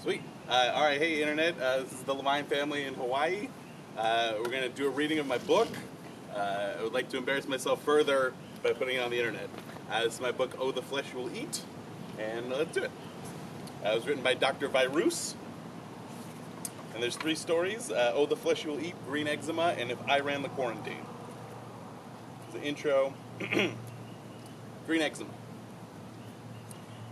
Sweet. All right, hey Internet, this is the Levine family in Hawaii. We're going to do a reading of my book. I would like to embarrass myself further by putting it on the Internet. This is my book, Oh, the Flesh You Will Eat, and let's do it. It was written by Dr. Vireuss, and there's 3 stories, Oh, the Flesh You Will Eat, Green Eczema, and If I Ran the Quarantine. The intro, Green Eczema.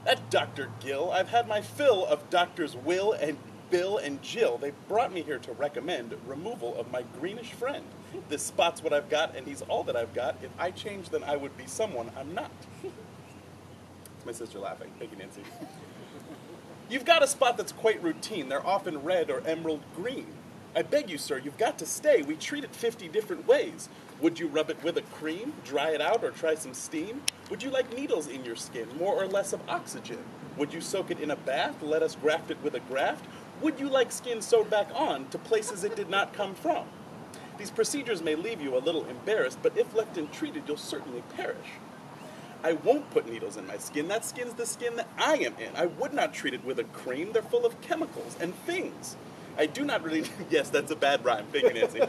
That Dr. Gill, I've had my fill of Doctors Will and Bill and Jill. They brought me here to recommend removal of my greenish friend. This spot's what I've got, and he's all that I've got. If I change, then I would be someone I'm not. It's my sister laughing. Thank you, Nancy. You've got a spot that's quite routine. They're often red or emerald green. I beg you, sir, you've got to stay. We treat it 50 different ways. Would you rub it with a cream, dry it out, or try some steam? Would you like needles in your skin, more or less of oxygen? Would you soak it in a bath, let us graft it with a graft? Would you like skin sewed back on to places it did not come from? These procedures may leave you a little embarrassed, but if left untreated, you'll certainly perish. I won't put needles in my skin. That skin's the skin that I am in. I would not treat it with a cream. They're full of chemicals and things. I do not really... Yes, that's a bad rhyme. Thank you, Nancy.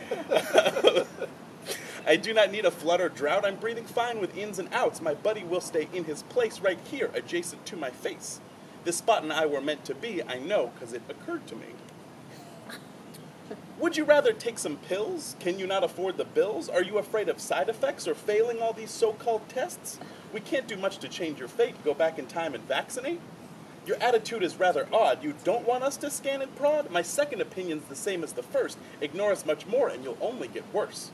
I do not need a flood or drought. I'm breathing fine with ins and outs. My buddy will stay in his place right here, adjacent to my face. This spot and I were meant to be, I know, because it occurred to me. Would you rather take some pills? Can you not afford the bills? Are you afraid of side effects or failing all these so-called tests? We can't do much to change your fate. Go back in time and vaccinate? Your attitude is rather odd. You don't want us to scan and prod? My second opinion's the same as the first. Ignore us much more and you'll only get worse.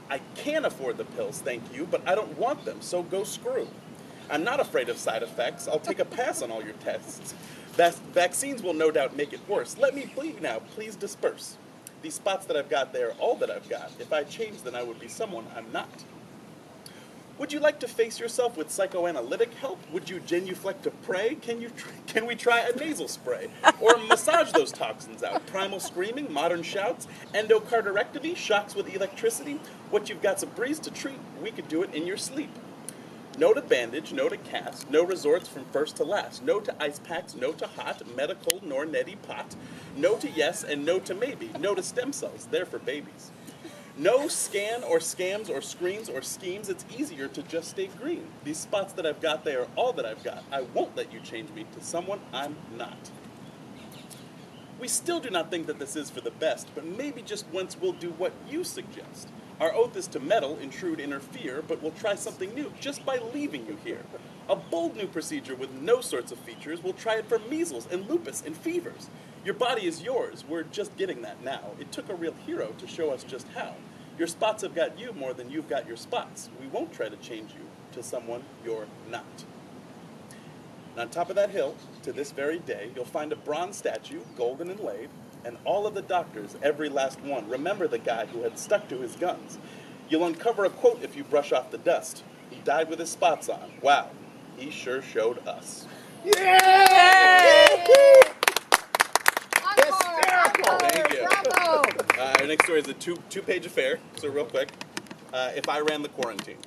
I can afford the pills, thank you, but I don't want them, so go screw. I'm not afraid of side effects. I'll take a pass on all your tests. Vaccines will no doubt make it worse. Let me bleed now. Please disperse. These spots that I've got there, all that I've got. If I change, then I would be someone I'm not. Would you like to face yourself with psychoanalytic help? Would you genuflect to pray? Can we try a nasal spray? Or massage those toxins out? Primal screaming, modern shouts, endocardirectomy, shocks with electricity? What you've got's a breeze to treat. We could do it in your sleep. No to bandage, no to cast, no resorts from first to last, no to ice packs, no to hot, medical nor neti pot, no to yes and no to maybe, no to stem cells, they're for babies. No scan or scams or screens or schemes, it's easier to just stay green. These spots that I've got, they are all that I've got. I won't let you change me to someone I'm not. We still do not think that this is for the best, but maybe just once we'll do what you suggest. Our oath is to meddle, intrude, interfere, but we'll try something new just by leaving you here. A bold new procedure with no sorts of features. We'll try it for measles and lupus and fevers. Your body is yours. We're just getting that now. It took a real hero to show us just how. Your spots have got you more than you've got your spots. We won't try to change you to someone you're not. And on top of that hill, to this very day, you'll find a bronze statue, golden inlaid, and all of the doctors, every last one, remember the guy who had stuck to his guns. You'll uncover a quote if you brush off the dust. He died with his spots on. Wow, he sure showed us. Yay! Hysterical! Thank you. Bravo! Our next story is a two-page affair, so real quick. If I ran the quarantine.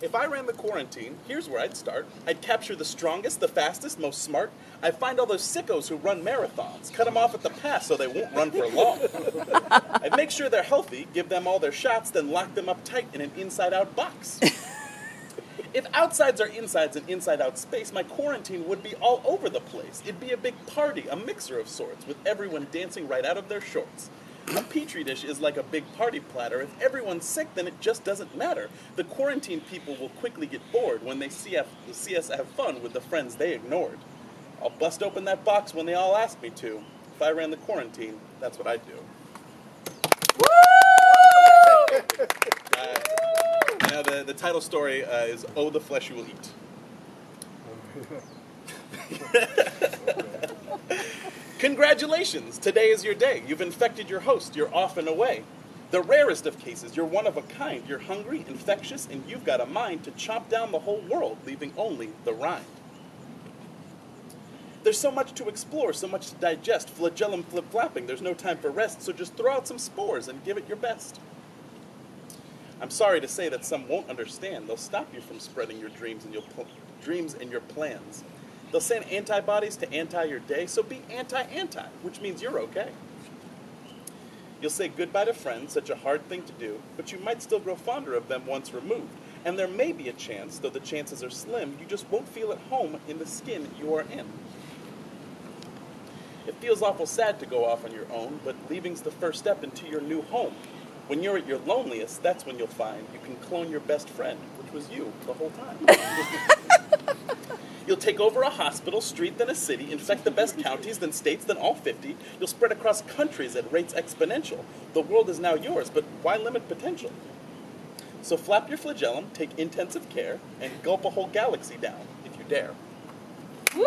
If I ran the quarantine, here's where I'd start. I'd capture the strongest, the fastest, most smart. I'd find all those sickos who run marathons, cut them off at the pass so they won't run for long. I'd make sure they're healthy, give them all their shots, then lock them up tight in an inside-out box. If outsides are insides and inside-out space, my quarantine would be all over the place. It'd be a big party, a mixer of sorts, with everyone dancing right out of their shorts. A petri dish is like a big party platter. If everyone's sick, then it just doesn't matter. The quarantine people will quickly get bored when they see us have fun with the friends they ignored. I'll bust open that box when they all ask me to. If I ran the quarantine, that's what I'd do. Woo! Now the title story is Oh, the Flesh You Will Eat. Congratulations! Today is your day. You've infected your host. You're off and away. The rarest of cases. You're one of a kind. You're hungry, infectious, and you've got a mind to chomp down the whole world, leaving only the rind. There's so much to explore, so much to digest. Flagellum flip-flapping. There's no time for rest, so just throw out some spores and give it your best. I'm sorry to say that some won't understand. They'll stop you from spreading your dreams and your plans. They'll send antibodies to anti your day, so be anti-anti, which means you're okay. You'll say goodbye to friends, such a hard thing to do, but you might still grow fonder of them once removed. And there may be a chance, though the chances are slim, you just won't feel at home in the skin you are in. It feels awful sad to go off on your own, but leaving's the first step into your new home. When you're at your loneliest, that's when you'll find you can clone your best friend, which was you the whole time. You'll take over a hospital, street, then a city, infect the best counties, then states, then all 50. You'll spread across countries at rates exponential. The world is now yours, but why limit potential? So flap your flagellum, take intensive care, and gulp a whole galaxy down, if you dare. Woo!